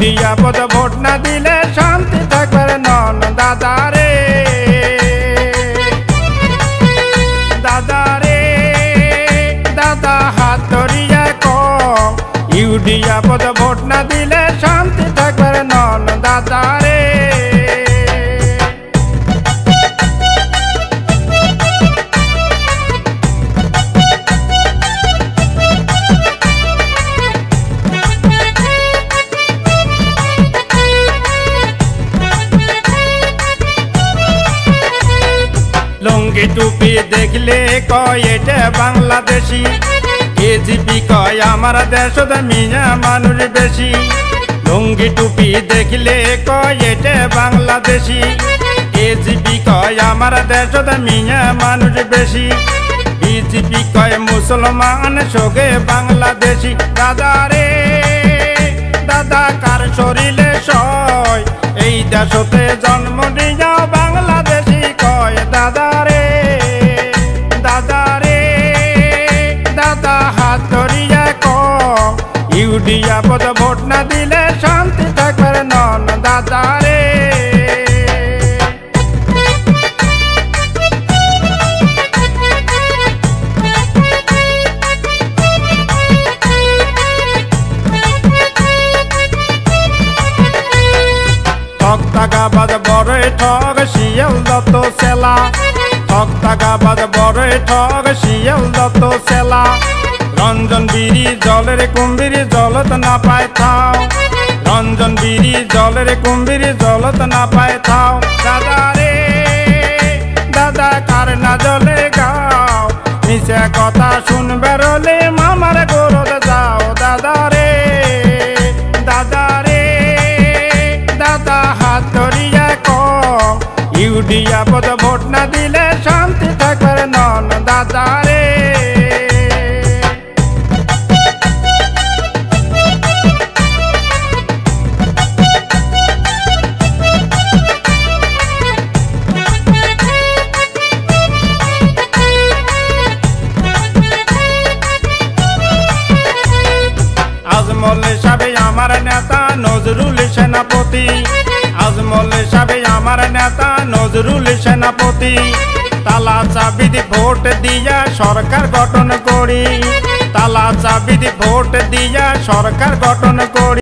ইউডিয়া পদ ভোট না দিলে শান্তি থাকবে নন দাদা রে দাদা রে দাদা হাত ধরিয়া কম ইউডিয়া পদ ভোট না দিলে শান্তি থাকবে নন দাদা রে লুঙ্গি টুপি দেখলে কয় এটা বাংলাদেশি এজিপি কয় আমার দেশত মিয়া মানুষ বেশি লুঙ্গি টুপি দেখলে কয় এটা বাংলাদেশি এজিপি কয় আমার দেশত মিয়া মানুষ বেশি বিজেপি কয় মুসলমান সঙ্গে বাংলাদেশি দাদা রে দাদা কার শরীরে সয় এই দেশতে জন্ম নিয়া বাংলাদেশি কয় দাদা রে দাদা রে দাদা হাত ধরিয়া কম ইউডিয়া পদ ভোট না দিলে শান্তি থাকবে নন দাদা রে টাকাবাদ বড় ঠগ শিয়াল দত্ত সেলা ঠক টাকাবাদ বড় ঠগ শিয়াল দত্ত সেলা রঞ্জন বিড়ি জলের কুম্ভীর জলত না পায় থাও রঞ্জন বিড়ি জলের কুম্ভীর জলত না পায় থাও দাদা রে দাদা কার না জলে গাও মিশে কথা শুনবে রলে মামার গোরদ যাও দাদা রে দাদা রে দাদা হাত ধরিয়া কম ইউডিয়া পদ ভোট না দিলে শান্তি থাকবে নন দাদা রে আজমল সাহেব আমার নেতা নজরুল সেনাপতি আজমল সাহেব আমার নেতা নজরুল সেনাপতি তালা চাবি ভোট দিয়া সরকার গঠন করি তালা চাবি ভোট দিয়া সরকার গঠন করি।